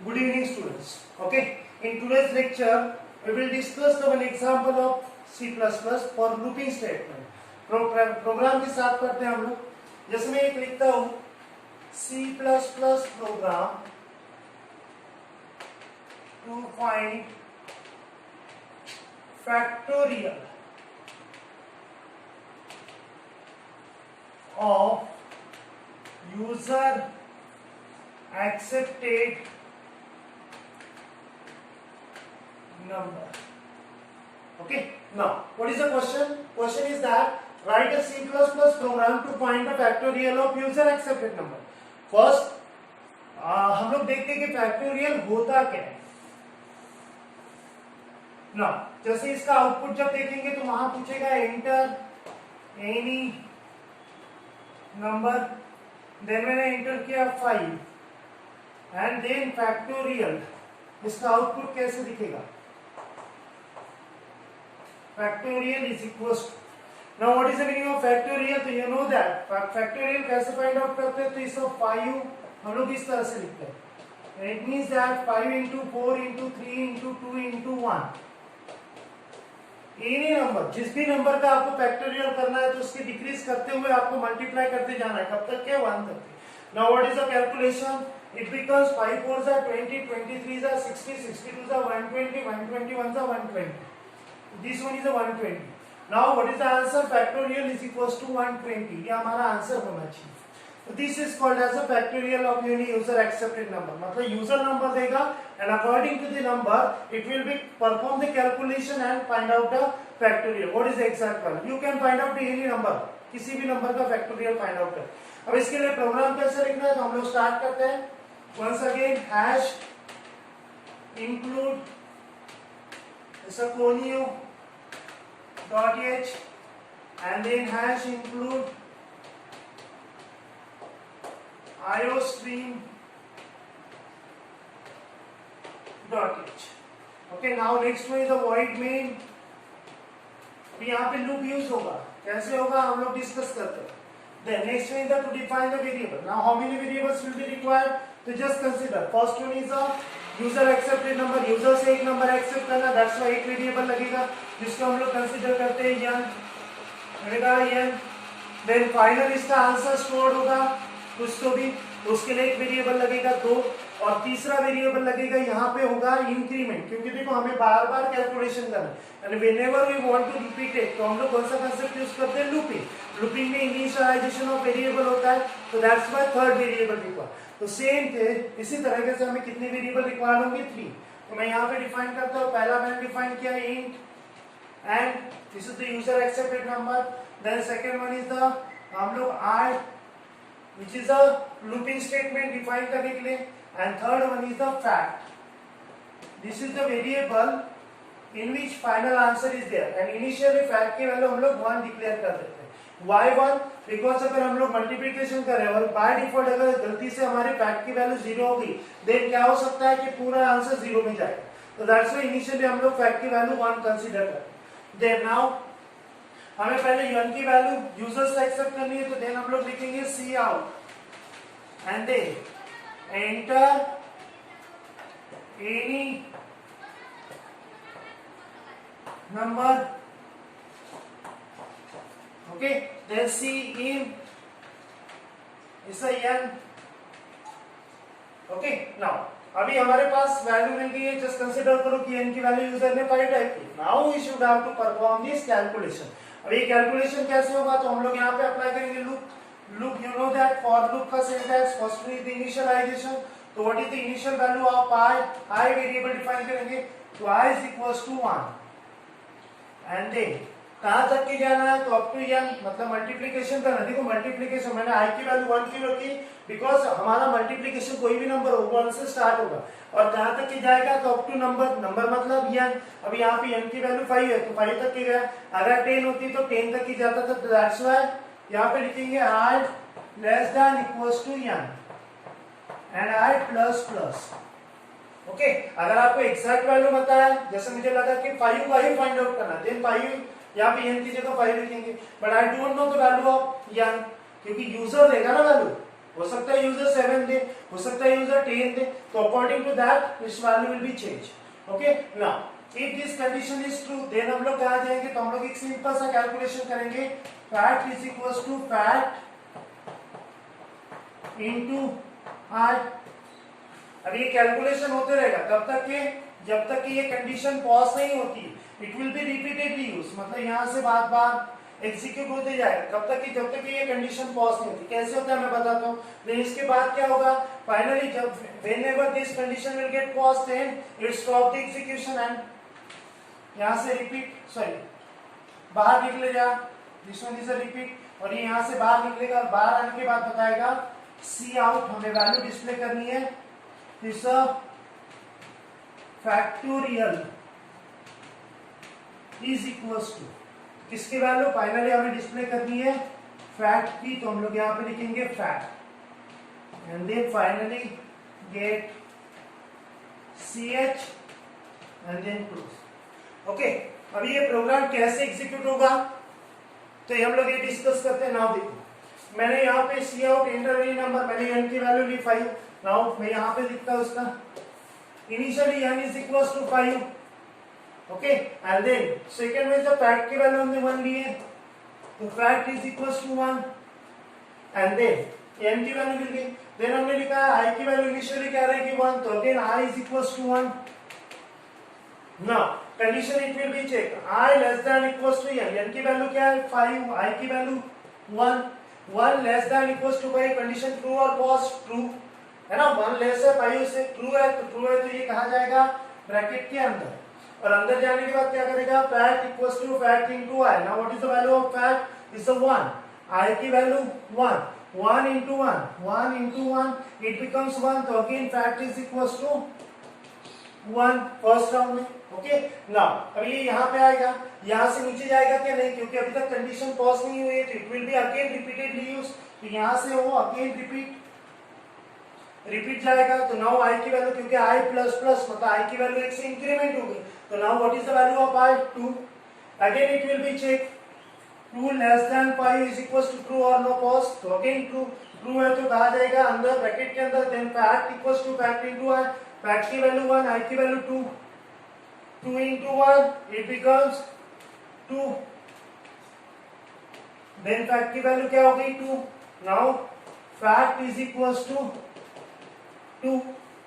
Good evening students. Okay, in today's lecture we will discuss one example of C++ for looping statement. Program की साथ करते हैं हम लोग. जैसे मैं एक लिखता हूँ C++ program to find factorial of user accepted number. Okay, now what is the question? Question is that write a C++ program to find the factorial of user accepted number. First हम लोग देखते हैं कि factorial होता क्या है. Now जैसे इसका आउटपुट जब देखेंगे तो वहां पूछेगा enter any number, then मैंने एंटर किया 5 एंड देन फैक्टोरियल. इसका आउटपुट कैसे दिखेगा? Factorial is equal to. Now what is the meaning of factorial? तो यू नो दैट फैक्टोरियल कैसे फाइंड आउट करते हैं. तो इसको 5 हम लोग इस तरह से लिखते हैं. It means that 5 into 4 into 3 into 2 into 1. Any number, जिस भी नंबर का आपको फैक्टोरियल करना है तो उसकी डिक्रीज करते हुए आपको मल्टीप्लाई करते जाना है. कब तक के? 1 तक. Now what is the calculation? It becomes 5 4s are 20, 23s are 60, 62s are 120, 121s are 120. This one is a 120. Now what is the answer? Factorial is equals to 120. ये हमारा आंसर होना चाहिए. So this is called as a factorial of any user accepted number. मतलब user number देगा and according to the number it will be perform the calculation and find out the factorial. What is the exact value? You can find out any number. किसी भी number का factorial find out कर. अब इसके लिए programme कैसे लिखना है तो हम लोग स्टार्ट करते हैं. Once again hash include conio .h and then hash include iostream .h. Okay, now next one is the void main. यहाँ पे लूप यूज होगा. कैसे होगा हम लोग डिस्कस करते हैं. Then next one is to define the variable. Now how many variables will be required? So just consider. First one is a user accepted number. User से एक नंबर एक्सेप्ट करना. That's why एक variable लगेगा जिसको हम लोग consider करते हैं n. लगेगा n. Then फाइनल इसका आंसर स्टोर होगा उसको भी, उसके लिए एक वेरिएबल लगेगा 2 और तीसरा वेरिएबल लगेगा यहाँ पे होगा इंक्रीमेंट. क्योंकि देखो हमें बार बार कैलकुलेशन करना है and whenever we want to repeat it तो हम लोग कौन सा कांसेप्ट यूज करते हैं? लूपिंग. लूपिंग में इनिशियलाइजेशन ऑफ वेरिएबल होता है तो that's why third variable required. तो सेम थे इसी तरीके से हमें कितने वेरिएबल रिक्वायर्ड होंगे? 3. तो मैं यहाँ पे डिफाइन करता हूँ. पहला मैंने डिफाइन किया int and this is the user accepted number. Then second one is the हम लोग आई which is a looping statement define करने के लिए and third one is the fact. This is the variable in which final answer is there and initially fact के value हम लोग 1 declare कर देते हैं. Why 1? Because अगर हम लोग मल्टीप्लिकेशन कर रहे हैं और बाय डिफॉल्ट अगर गलती से हमारे फैक्ट की वैल्यू 0 होगी देन क्या हो सकता है कि पूरा आंसर 0 में जाएगा. तो दैट्स व्हाई इनिशियली हम लोग फैक्ट की वैल्यू 1 कंसीडर करते हैं. देन नाउ हमें पहले n की वैल्यू यूजर्स से एक्सेप्ट करनी है तो देन हम लोग लिखेंगे cout and then enter any number. Okay, then cin is n. Okay, now अभी हमारे पास वैल्यू मिल गई है. जस्ट कंसीडर करो कि n की वैल्यू यूजर ने 5 टाइप की. Now we should have to perform this calculation. अब ये कैलकुलेशन कैसे होगा तो हम लोग यहाँ पे अप्लाई करेंगे loop. Loop you know that for loop का syntax first is the initialisation. तो what is the initial value of i variable define करेंगे. तो i is equals to 1 and then कहां तक की जाना है तो अप टू n मतलब मल्टीप्लिकेशन करना. देखो मल्टीप्लिकेशन मैंने i की वैल्यू 1 की रखी बिकॉज हमारा मल्टीप्लिकेशन कोई भी नंबर होगा 1 से स्टार्ट होगा और कहां तक की जाएगा तो अप टू नंबर. नंबर मतलब n. अब यहाँ पे n की वैल्यू 5 है तो 5 तक की गया. अगर 10 होती तो 10 तक की जाता था. तो दैट्स व्हाई यहाँ पे लिखेंगे i less than equals to n and i plus plus. Okay, अगर आपको एग्जैक्ट वैल्यू पता है जैसे मुझे लगा कि 5 का ही फाइंड आउट करना देन 5 यहाँ पे n की जगह 5 लिखेंगे. But I don't know the value of n क्योंकि यूजर देगा ना वैल्यू. हो सकता है यूजर 7 दे, हो सकता है यूजर 10 दे, तो according to that this value will be change. Okay, now if this condition is true then हम लोग कहाँ जाएंगे, तो हम लोग एक सिंपल सा कैलकुलेशन करेंगे, fact is equals to fact into i. अब ये कैलकुलेशन होते रहेगा तब तक के जब तक कि ये कंडीशन पॉज नहीं होती, it will B repeatedly use, मतलब यहाँ से बार बार एग्जीक्यूट होते जाएगा तब तक कि जब तक कि ये कंडीशन पॉज नहीं होती। कैसे होता है मैं बताता हूँ। देन इसके बाद क्या होगा, फाइनली जब whenever this condition will get false then it stop the execution and यहाँ से रिपीट, सॉरी बाहर निकलेगा, this one is a repeat, और ये यहाँ से बाहर निकलेगा, बाहर आने के बाद बताएगा सी आउट, हमें वैल्यू डिस्प्ले करनी है, इस फैक्टोरियल इज इक्वल्स टू किसकी वैल्यू, फाइनली हमें डिस्प्ले करनी है फैट की, तो हम लोग यहाँ पे लिखेंगे fact and then finally get c H and then close. Okay, अभी ये प्रोग्राम कैसे एग्जीक्यूट होगा तो ये हम लोग ये डिस्कस करते हैं। नाउ देखो, मैंने यहाँ पे सी आउट इंटरवल नंबर, मैंने एन की वैल्यू ली 5, नाउ मैं यहाँ पे लिखता हूँ उसका initially n is equals to 5, okay, and then second में जब फैट की वैल्यू हमने 1 ली है तो fat is equals to 1 and then n की वैल्यू मिल गई, then हमने लिखा है i की वैल्यू इनिशियली क्या रहेगी 1, तो again i is equals to 1। now condition it will be check I less than equals to n की वैल्यू क्या है 5, i की value 1 less than equals to 5, condition true और फॉल्स, ट्रू है ना, 1 लेस है 5 से, ट्रू है तो ये कहा जाएगा ब्रैकेट के अंदर, और अंदर जाने के बाद क्या करेगा, fact equals to fact into i. Now what is the value of fact, is 1, i की वैल्यू 1 into 1 it becomes 1, तो again fact is equals to 1 first round में। ओके, नाउ अब ये यहाँ पे आएगा, यहाँ से नीचे जाएगा क्या, नहीं, क्योंकि अभी तक कंडीशन पॉज नहीं हुई है, तो it will be again repeatedly use, तो यहाँ से वो अगेन रिपीट जाएगा, तो नाउ i की वैल्यू, क्योंकि i प्लस प्लस मतलब i की वैल्यू 1 से इंक्रीमेंट हो गई, तो now what is the value of i, 2, again it will be check 2 less than 5 is equals to true और नो पॉज, तो अगेन ट्रू है तो कहा जाएगा अंदर ब्रैकेट के अंदर, then fact equals to fact into i, fact की वैल्यू 1, i की value 2 into 1 it becomes 2, then fact की वैल्यू क्या हो गई 2, now fact is equals to 2।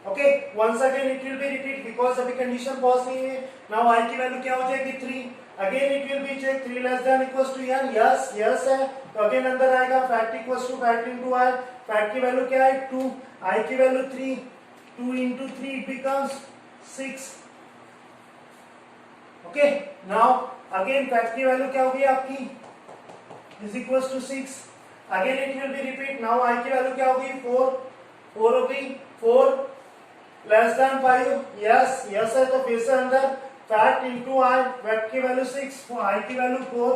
okay, once again it will be repeat because अभी condition pause नहीं है। now i की वैल्यू क्या हो जाएगी 3, again it will be check 3 less than equals to n, yes है, तो अगेन अंदर आएगा fact equals to fact into i, fact की वैल्यू क्या है 2, i की value 3, 2 into 3 it becomes 6। okay, now again fat की वैल्यू क्या होगी आपकी is equals to 6, again it will be repeat, now i की वैल्यू क्या होगी 4 हो गई, 4 लेस देन 5, यस है, तो फिर से अंदर फैट इनटू आई, फैट की वैल्यू 6, आई की value 4,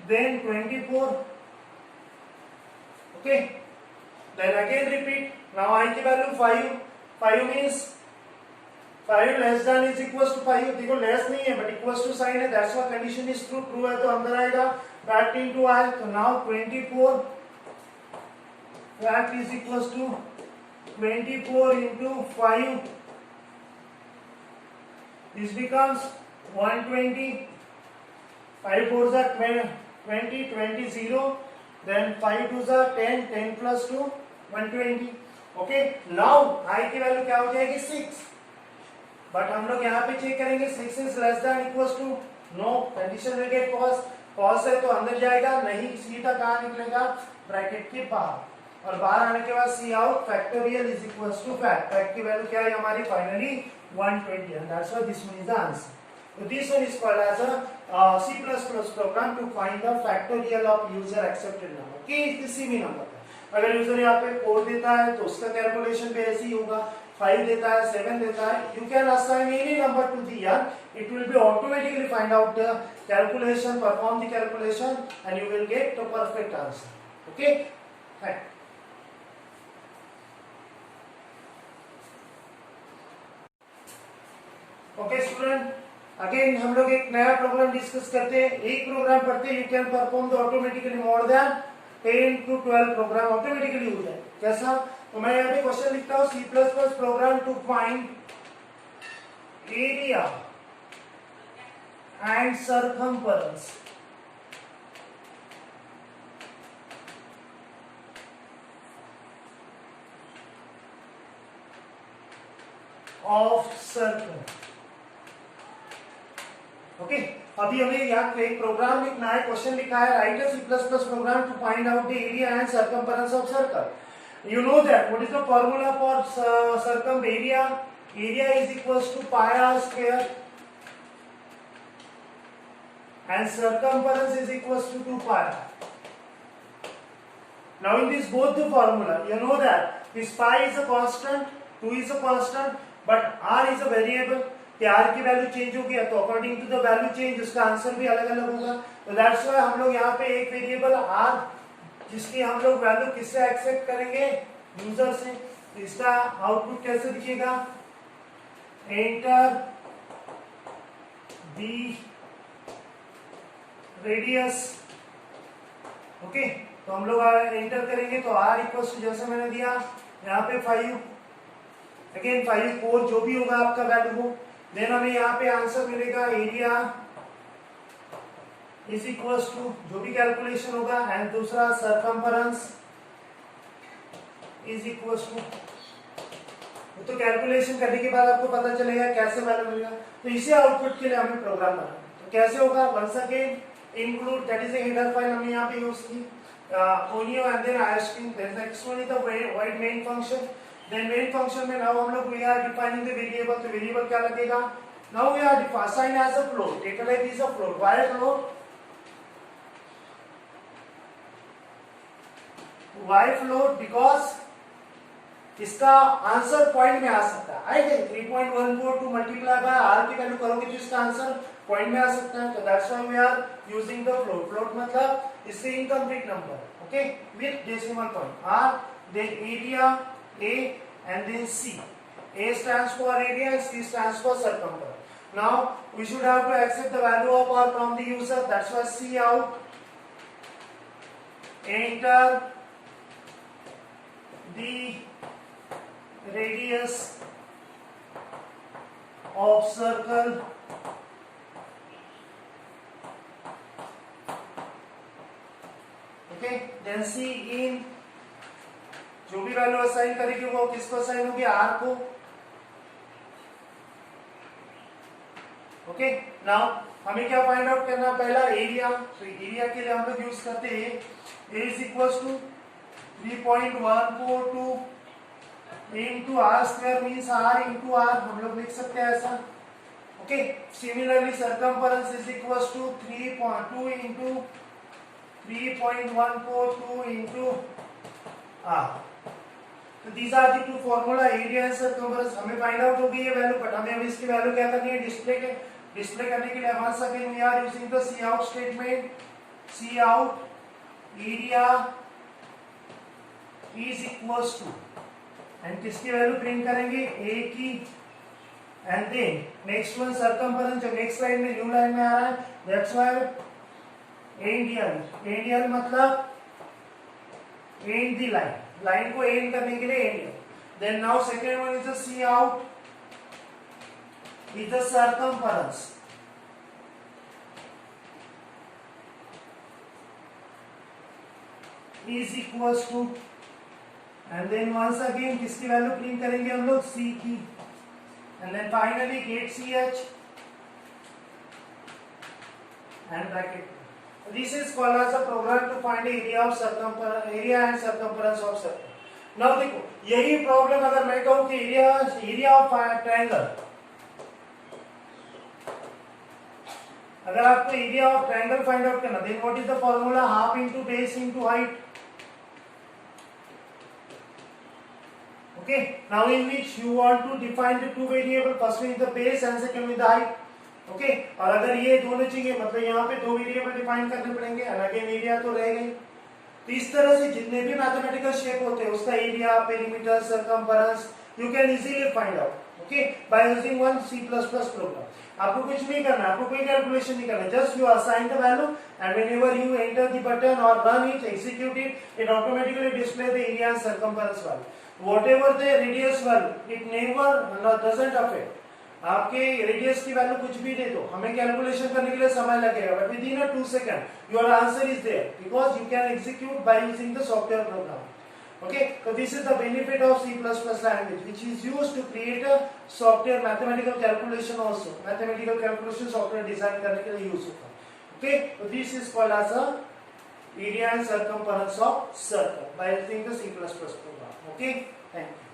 then 24। Okay, then again repeat, now i की value 5 means 5 less than is equals to 5, देखो लेस नहीं है बट इक्वल्स टू साइन है, that's why condition is true, true है तो अंदर आएगा फैट इनटू आई, तो now 24 fact is equals to 24 into 5, this becomes 120, 5 4s are 20, 20 0, then 5 2s are 10, 10 plus 2 120। okay, now i की value क्या हो जाएगी 6, बट हम लोग यहाँ पे चेक करेंगे 6 is less than equals to no, condition will get pause है तो अंदर जाएगा नहीं, सीधा कहाँ निकलेगा ब्रैकेट के बाहर, और बाहर आने के बाद cout factorial is equals to fact, fact की वैल्यू क्या है हमारी finally 120, and that's why this one is the answer। So this one is called as a C++ program to find the factorial of user accepted number, किसी भी number का। अगर user यहाँ पे 4 देता है तो उसका कैलकुलेशन भी ऐसे ही होगा, 5 देता है, 7 देता है, you can assign any number to the year, it will be automatically find out the calculation, perform the calculation and you will get the perfect answer। okay, right। Okay student, again हम लोग एक नया programme discuss करते हैं, एक program पढ़ते हैं, you can perform the automatically more than 10 to 12 program automatically हो जाए। कैसा? तो मैं यहाँ पे क्वेश्चन लिखता हूँ C++ program to find area and circumference of circle. Okay, अभी हमें यहाँ पे एक प्रोग्राम लिखना है, क्वेश्चन लिखा है write a C++ program to find out the area and circumference of circle. You know that what is the formula for circum area? Area is equals to pi r square and circumference is equals to 2 pi. Now in this both the formula, you know that this pi is a constant, 2 is a constant, but r is a variable. कि r की value change हो गया तो according to the value change उसका answer भी अलग अलग होगा। तो दैट्स व्हाई हम लोग यहाँ पे एक वेरिएबल r जिसकी हम लोग वैल्यू किससे एक्सेप्ट करेंगे, यूजर से। तो इसका आउटपुट कैसे दिखेगा, एंटर द रेडियस। ओके, तो हम लोग एंटर करेंगे तो r इक्वल्स टू जैसे मैंने दिया यहाँ पे 5 अगेन 5 4 जो भी होगा आपका वैल्यू हो, देन हमें यहाँ पे आंसर मिलेगा एरिया इज इक्वल्स टू जो भी कैलकुलेशन होगा एंड दूसरा सर्कमफरेंस इज इक्वल्स टू। तो कैलकुलेशन करने के बाद आपको पता चलेगा कैसे वैल्यू मिलेगा। तो इसी आउटपुट के लिए हमें प्रोग्राम बनाना है। तो कैसे होगा, once again include that is a header file हमने यहाँ पे यूज की onio and then iostream, then the next one is the void main function, then main function में now हम लोग we are defining the variable। तो variable क्या लगेगा, now we are assign as a float, data type is a float। why float, why float, because इसका answer point में आ सकता है। I think 3.14 to multiply by r की value करोगे तो इसका आंसर पॉइंट में आ सकता है। तो that's why we are using the float. Float मतलब इससे incomplete number, okay, with decimal point. r then area a and then c, a stands for area and c stands for circumference। now we should have to accept the value of r from the user, that's why c out, enter the radius of circle okay, then C in जो भी value assign करेगी वो किसको assign होगी, R को। Okay, now हमें क्या find out करना, पहला एरिया। तो एरिया के लिए हम लोग यूज करते हैं A is equals to 3.142 into r square means r into r, हम लोग लिख सकते हैं ऐसा। Okay, similarly circumference is equals to 3.2 into 3.142 into r। तो these are the two formula, area and circumference। हमें फाइंड आउट हो गई है वैल्यू, बट हमें अब इसकी वैल्यू क्या करनी है, डिस्प्ले करने के लिए once again we are using the cout statement। cout area is equals to and किसकी वैल्यू प्रिंट करेंगे, a की, and then next one circumference जो नेक्स्ट लाइन में न्यू लाइन में आ रहा है, दैट्स व्हाई एंडियल मतलब एंड दी लाइन, लाइन को एंड करने के लिए endl. Then now second one is the cout is the circumference is equals to, and then once again किसकी वैल्यू प्रिंट करेंगे हम लोग, सी की, and then finally get c H and bracket. This is called as a program to find area of area and circumference of circle। now देखो यही problem अगर मैं कहूं कि एरिया ऑफ ट्रायंगल, अगर आपको area of triangle find out करना, then what is the formula, half into base into height. okay, now in which you want to define the two variable, first one is the base and second with the height। Okay, और अगर ये दोनों चाहिए मतलब यहाँ पे दो variable define करने पड़ेंगे, अगेन एरिया तो रह गई। तो इस तरह से जितने भी मैथमेटिकल शेप होते हैं उसका area, perimeter, circumference you can easily find out. Okay, by using one C++ program. आपको कुछ नहीं करना, आपको कोई कैलकुलेशन नहीं करना, just you assign the value and whenever you enter the button और run it, execute it, it automatically display the area and circumference value, whatever the radius value, it never doesn't affect. आपके radius की value कुछ भी दे दो, हमें calculation करने के लिए समय लगेगा, but within 2 second your answer is there because you can execute by using the software program. Okay, so this is the benefit of C++ language, which is used to create a software mathematical calculation also. Mathematical calculation software design करने के लिए use होता है। Okay, so this is called as a area and circumference of circle by using the C++ program. Okay, thank you.